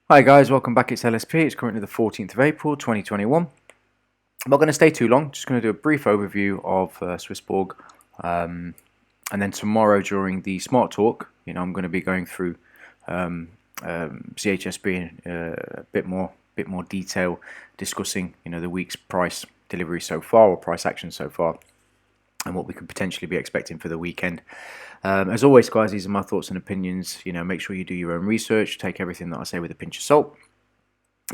Hi guys, welcome back. It's LSP. It's currently the 14th of April 2021. I'm not going to stay too long, just going to do a brief overview of Swissborg. And then tomorrow during the Smart Talk, I'm going to be going through CHSB in a bit more detail, discussing the week's price delivery so far, or price action so far, and what we could potentially be expecting for the weekend. As always, guys, these are my thoughts and opinions. Make sure you do your own research, take everything that I say with a pinch of salt,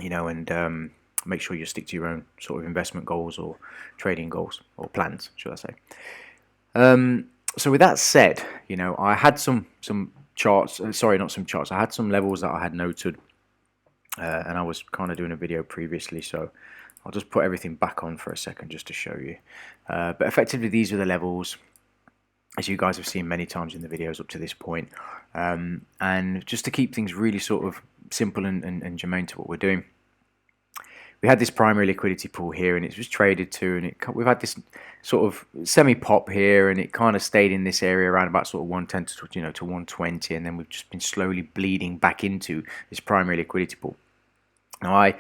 and make sure you stick to your own sort of investment goals or trading goals or plans, should I say. So with that said, I had some charts. Sorry, not some charts. I had some levels that I had noted, and I was kind of doing a video previously, so I'll just put everything back on for a second just to show you. But effectively, these are the levels, as you guys have seen many times in the videos up to this point. And just to keep things really sort of simple and germane to what we're doing, we had this primary liquidity pool here, and it was traded to, and we've had this sort of semi-pop here, and it kind of stayed in this area around about sort of 110 to 120, and then we've just been slowly bleeding back into this primary liquidity pool. Now, I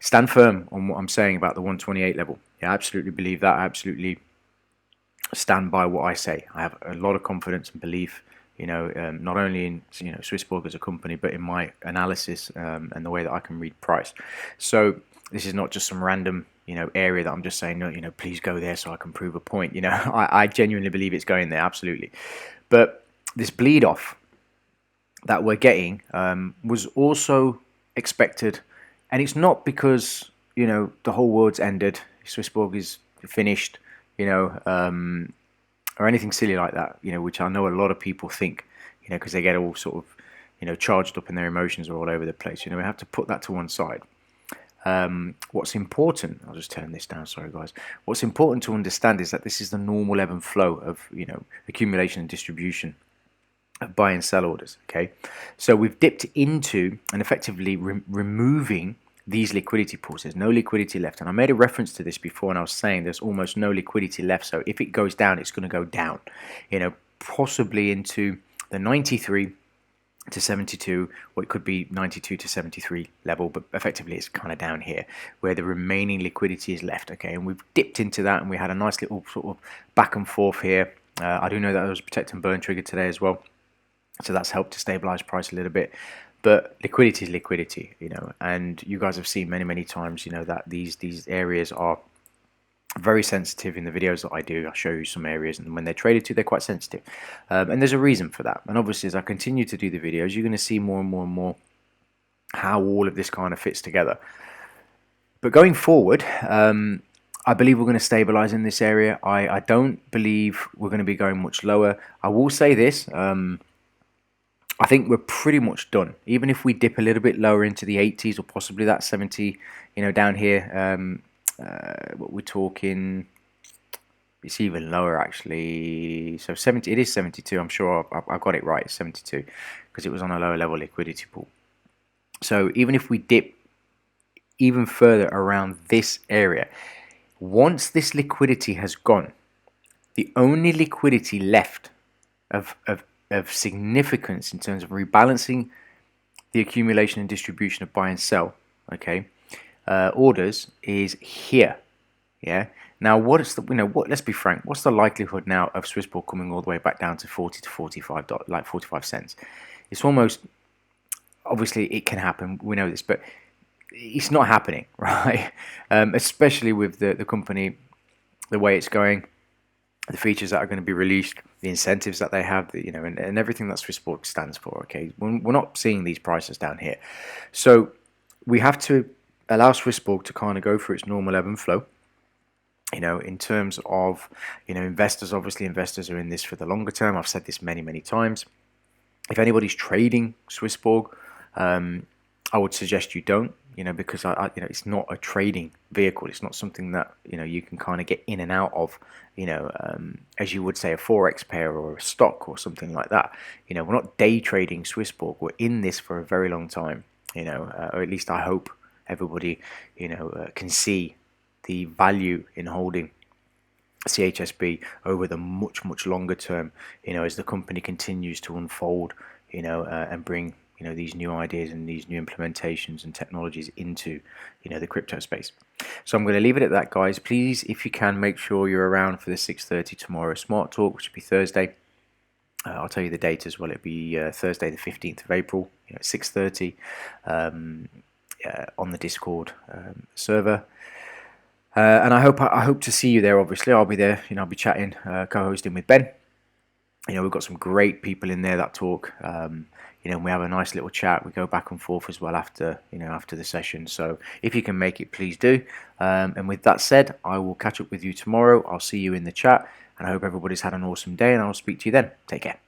stand firm on what I'm saying about the 128 level. Yeah, I absolutely believe that. I absolutely stand by what I say. I have a lot of confidence and belief, not only in Swissborg as a company, but in my analysis and the way that I can read price. So this is not just some random area that I'm just saying, no, please go there so I can prove a point. I genuinely believe it's going there, absolutely. But this bleed off that we're getting was also expected, and it's not because the whole world's ended, Swissborg is finished, or anything silly like that, which I know a lot of people think, because they get all sort of, charged up and their emotions are all over the place. We have to put that to one side. What's important, I'll just turn this down, sorry guys. What's important to understand is that this is the normal ebb and flow of, accumulation and distribution of buy and sell orders, okay? So we've dipped into and effectively removing these liquidity pools. There's no liquidity left, and I made a reference to this before, and I was saying there's almost no liquidity left. So if it goes down, it's going to go down, possibly into the 93 to 72, or it could be 92 to 73 level, but effectively it's kind of down here where the remaining liquidity is left, okay? And we've dipped into that, and we had a nice little sort of back and forth here. I do know that there was a protect and burn trigger today as well, so that's helped to stabilize price a little bit. But liquidity is liquidity, and you guys have seen many times, that these areas are very sensitive. In the videos that I do, I show you some areas, and when they're traded to, they're quite sensitive, and there's a reason for that. And obviously, as I continue to do the videos, you're going to see more and more how all of this kind of fits together. But going forward, I believe we're going to stabilize in this area. I don't believe we're going to be going much lower. I will say this. I think we're pretty much done. Even if we dip a little bit lower into the 80s or possibly that 70, down here, what we're talking, it's even lower actually. So 70, it is 72. I'm sure I got it right. It's 72 because it was on a lower level liquidity pool. So even if we dip even further around this area, once this liquidity has gone, the only liquidity left of significance in terms of rebalancing the accumulation and distribution of buy and sell, okay, orders is here. Yeah. Now, what is the let's be frank. What's the likelihood now of Swissborg coming all the way back down to 40 to 45 like 45 cents? It's almost, obviously it can happen. We know this, but it's not happening, right? Especially with the company, the way it's going, the features that are going to be released, the incentives that they have, and everything that Swissborg stands for. Okay, we're not seeing these prices down here, so we have to allow Swissborg to kind of go through its normal ebb and flow. In terms of investors, obviously investors are in this for the longer term. I've said this many times. If anybody's trading Swissborg, I would suggest you don't. Because it's not a trading vehicle. It's not something that you can kind of get in and out of, as you would say, a forex pair or a stock or something like that. We're not day trading Swissborg. We're in this for a very long time. Or at least I hope everybody can see the value in holding CHSB over the much longer term. As the company continues to unfold, and bring these new ideas and these new implementations and technologies into the crypto space. So I'm going to leave it at that, guys. Please, if you can, make sure you're around for the 6:30 tomorrow Smart Talk, which will be Thursday. I'll tell you the date as well. It'll be Thursday the 15th of April, at 6:30 on the Discord server. And I hope to see you there. Obviously, I'll be there. I'll be chatting, co-hosting with Ben. We've got some great people in there that talk. And we have a nice little chat. We go back and forth as well after the session. So if you can make it, please do. And with that said, I will catch up with you tomorrow. I'll see you in the chat, and I hope everybody's had an awesome day, and I'll speak to you then. Take care.